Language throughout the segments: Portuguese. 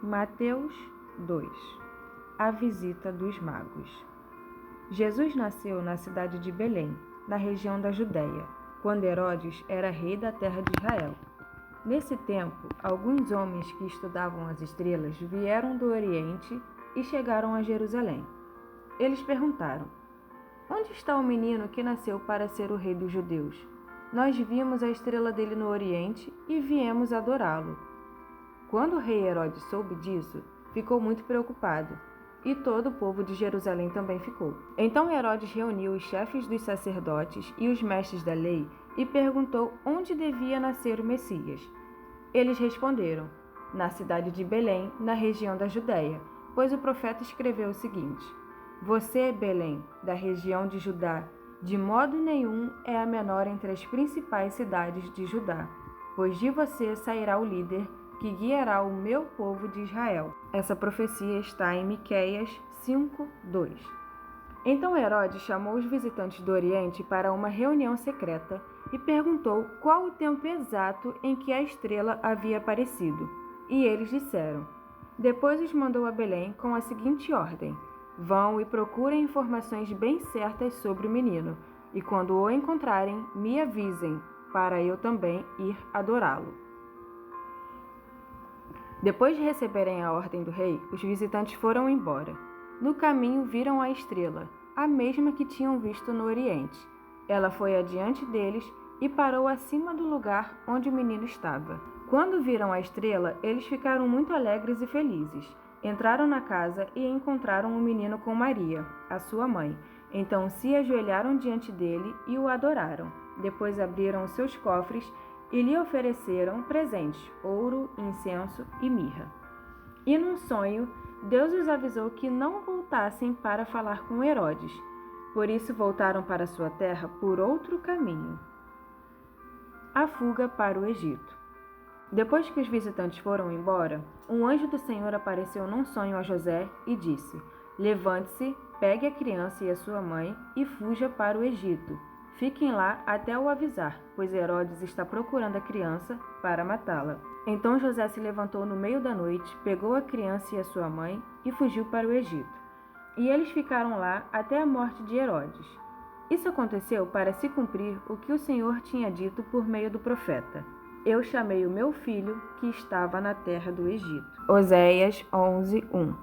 Mateus 2. A visita dos magos. Jesus nasceu na cidade de Belém, na região da Judéia, quando Herodes era rei da terra de Israel. Nesse tempo, alguns homens que estudavam as estrelas vieram do Oriente e chegaram a Jerusalém. Eles perguntaram: "Onde está o menino que nasceu para ser o rei dos judeus? Nós vimos a estrela dele no Oriente e viemos adorá-lo." Quando o rei Herodes soube disso, ficou muito preocupado, e todo o povo de Jerusalém também ficou. Então Herodes reuniu os chefes dos sacerdotes e os mestres da lei e perguntou onde devia nascer o Messias. Eles responderam: "Na cidade de Belém, na região da Judéia, pois o profeta escreveu o seguinte: Você, Belém, da região de Judá, de modo nenhum é a menor entre as principais cidades de Judá, pois de você sairá o líder que guiará o meu povo de Israel." Essa profecia está em Miqueias 5:2. Então Herodes chamou os visitantes do Oriente para uma reunião secreta e perguntou qual o tempo exato em que a estrela havia aparecido. E eles disseram. Depois os mandou a Belém com a seguinte ordem: "Vão e procurem informações bem certas sobre o menino, e quando o encontrarem, me avisem, para eu também ir adorá-lo." Depois de receberem a ordem do rei, os visitantes foram embora. No caminho viram a estrela, a mesma que tinham visto no Oriente. Ela foi adiante deles e parou acima do lugar onde o menino estava. Quando viram a estrela, eles ficaram muito alegres e felizes. Entraram na casa e encontraram o menino com Maria, a sua mãe. Então se ajoelharam diante dele e o adoraram. Depois abriram os seus cofres e lhe ofereceram presentes, ouro, incenso e mirra. E num sonho, Deus os avisou que não voltassem para falar com Herodes. Por isso voltaram para sua terra por outro caminho. A fuga para o Egito. Depois que os visitantes foram embora, um anjo do Senhor apareceu num sonho a José e disse: "Levante-se, pegue a criança e a sua mãe e fuja para o Egito. Fiquem lá até o avisar, pois Herodes está procurando a criança para matá-la." Então José se levantou no meio da noite, pegou a criança e a sua mãe e fugiu para o Egito. E eles ficaram lá até a morte de Herodes. Isso aconteceu para se cumprir o que o Senhor tinha dito por meio do profeta: "Eu chamei o meu filho que estava na terra do Egito." Oséias 11:1.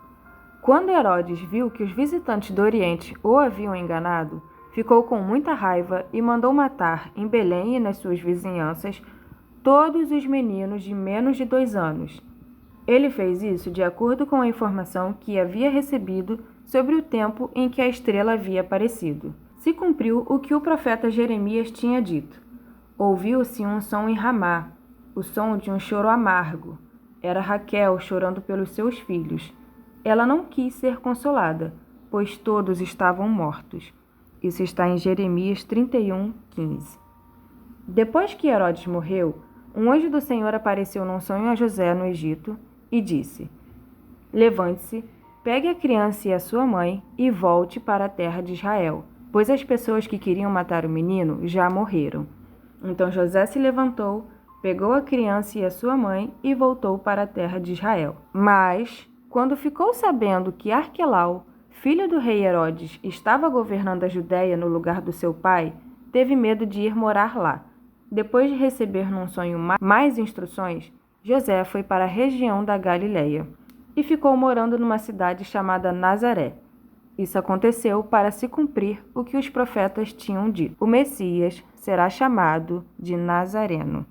Quando Herodes viu que os visitantes do Oriente o haviam enganado, ficou com muita raiva e mandou matar, em Belém e nas suas vizinhanças, todos os meninos de menos de 2 anos. Ele fez isso de acordo com a informação que havia recebido sobre o tempo em que a estrela havia aparecido. Se cumpriu o que o profeta Jeremias tinha dito. Ouviu-se um som em Ramá, o som de um choro amargo. Era Raquel chorando pelos seus filhos. Ela não quis ser consolada, pois todos estavam mortos. Isso está em Jeremias 31:15. Depois que Herodes morreu, um anjo do Senhor apareceu num sonho a José no Egito e disse: "Levante-se, pegue a criança e a sua mãe e volte para a terra de Israel, pois as pessoas que queriam matar o menino já morreram." Então José se levantou, pegou a criança e a sua mãe e voltou para a terra de Israel. Mas, quando ficou sabendo que Arquelau, filho do rei Herodes, estava governando a Judéia no lugar do seu pai, teve medo de ir morar lá. Depois de receber num sonho mais instruções, José foi para a região da Galileia e ficou morando numa cidade chamada Nazaré. Isso aconteceu para se cumprir o que os profetas tinham dito: o Messias será chamado de Nazareno.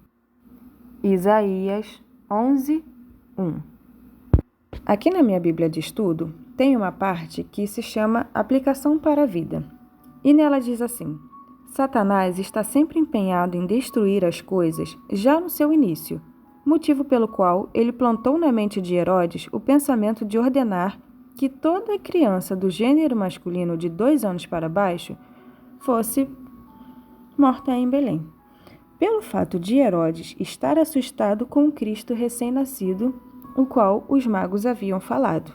Isaías 11:1. Aqui na minha Bíblia de estudo tem uma parte que se chama Aplicação para a Vida. E nela diz assim: Satanás está sempre empenhado em destruir as coisas já no seu início, motivo pelo qual ele plantou na mente de Herodes o pensamento de ordenar que toda criança do gênero masculino de 2 anos para baixo fosse morta em Belém. Pelo fato de Herodes estar assustado com o Cristo recém-nascido, o qual os magos haviam falado.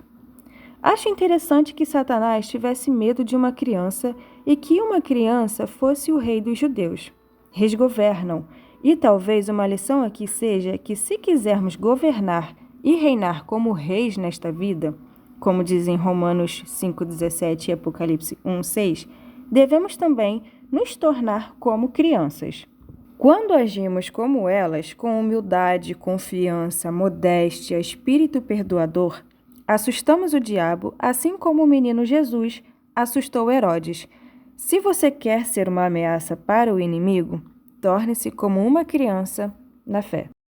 Acho interessante que Satanás tivesse medo de uma criança e que uma criança fosse o rei dos judeus. Reis governam, e talvez uma lição aqui seja que se quisermos governar e reinar como reis nesta vida, como dizem Romanos 5,17 e Apocalipse 1,6, devemos também nos tornar como crianças. Quando agimos como elas, com humildade, confiança, modéstia, espírito perdoador, assustamos o diabo, assim como o menino Jesus assustou Herodes. Se você quer ser uma ameaça para o inimigo, torne-se como uma criança na fé.